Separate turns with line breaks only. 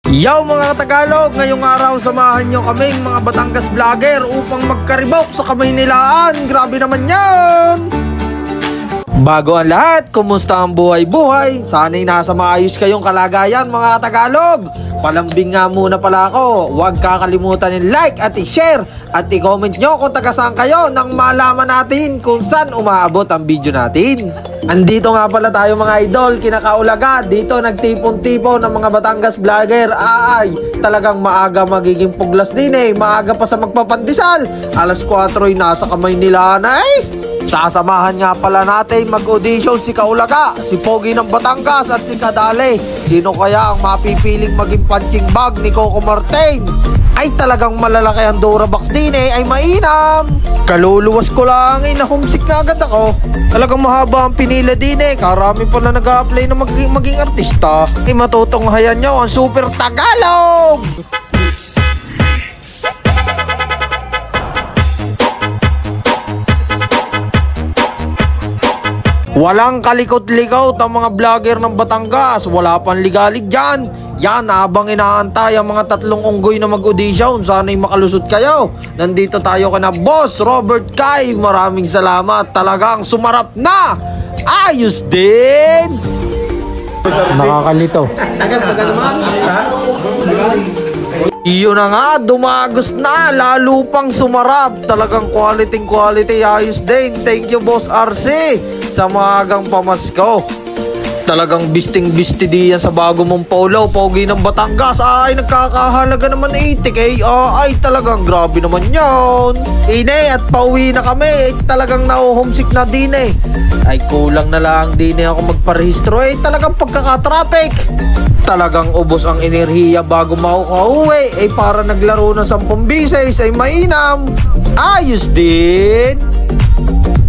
Yo mga Tagalog, ngayong araw samahan nyo kaming mga Batangas vlogger upang magkaribok sa Kamaynilaan. Grabe naman yan! Bago ang lahat, kumusta ang buhay-buhay? Sana'y nasa maayos kayong kalagayan mga Tagalog. Palambing nga muna pala ako. Huwag kakalimutan i-like at i-share at i-comment nyo kung taga saan kayo nang malaman natin kung saan umaabot ang video natin. Andito nga pala tayo mga idol, kinakaulaga. Dito nagtipon-tipon ng mga Batangas vlogger. Ay, talagang maaga magiging puglas din eh. Maaga pa sa magpapandesal. Alas 4 nasa Kamaynilaan na eh. Sasamahan nga pala natin mag-audition si Kaulaga, si Pogi ng Batangas at si Kadale. Sino kaya ang mapipiling maging punching bag ni Coco Martin? Ay talagang malalaki ang Durabox din eh, ay mainam. Kaluluwas ko lang eh, na-homesick na agad ako. Talagang mahaba ang pinila din eh, karami pala nag-a-apply na maging artista. Ay matutunghayan nyo ang Super Tagalog! Walang kalikot-likot ang mga vlogger ng Batangas. Wala pang ligalig dyan. Yan, habang inaantay ang mga tatlong unggoy na mag-audition, sana'y makalusot kayo. Nandito tayo kana Boss Robert Kai. Maraming salamat. Talagang sumarap na. Ayos din. Nakakalito. Iyon na nga, dumagos na, lalo pang sumarap. Talagang quality, ayos din. Thank you Boss RC sa maagang pamasko. Talagang bisting-bisti diyan sa bago mong polo, Pogi ng Batangas. Ay, nagkakahalaga naman 80k. Ay, talagang grabe naman yon. Ine, at pauwi na kami. Talagang na-homesick na din eh. Ay, kulang na lang din eh ako magparehistro eh. Talagang pagkakatraffic. Talagang ubos ang enerhiya bago makauwi. Eh, para naglaro ng 10 bises ay mainam. Ayos din.